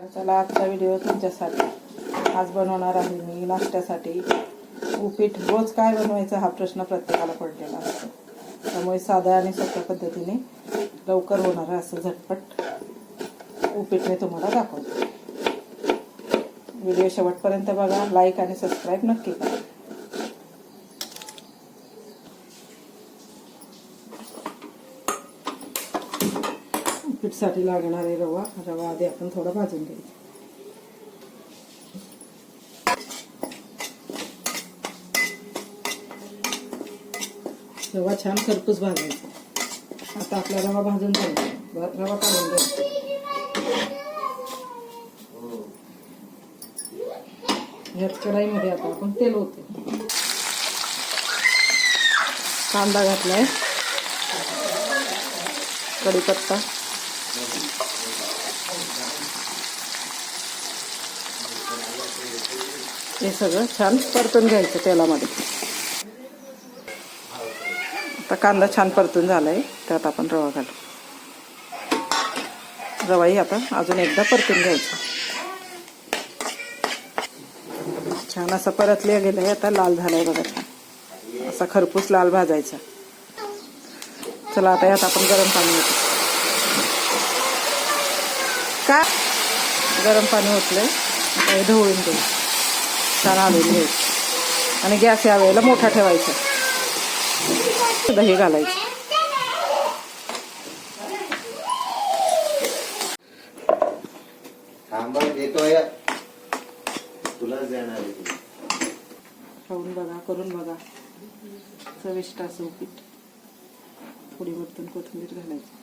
चला आजचा व्हिडिओ तुमच्यासाठी। आज बनवणार आहे मी नाश्त्यासाठी उपीट। रोज काय बनवायचं हा प्रश्न प्रत्येकाला पडलेला असतो, त्यामुळे साध्या आणि सोप्या पद्धतीने लवकर होणारं असं झटपट उपीट मी तुम्हाला दाखवते। व्हिडिओ शेवटपर्यंत बघा, लाईक आणि सबस्क्राईब नक्की करा। उपीटसाठी लागणारे रवा आधी आपण थोडा भाजून घ्यायचा। रवा छान खरपूस भाजायचा। आता आपला रवा भाजून झाला, रवा काढून घ्यायचा। ह्याच कढाईमध्ये आता आपण तेल होते, कांदा घातलाय, कढीपत्ता, हे सगळं छान परतून घ्यायचं तेलामध्ये। आता कांदा छान परतून झालाय, त्यात आपण रवा घालू। रवाही आता अजून एकदा परतून घ्यायचा। छान असं परतले गेलंय, आता लाल झालाय बघा, छान असा खरपूस लाल भाजायचा। चला आता यात आपण गरम पाणी ओतू। का गरम पाणी ओतलंय, आता हे ढवळून घेऊ, छान हलवून घ्यायचं आणि गॅस यावेळेला मोठा ठेवायचा। दही घालायचं, खाऊन बघा, करून बघा, चविष्ट असं उपीट। थोडी वरतून कोथिंबीर घालायची।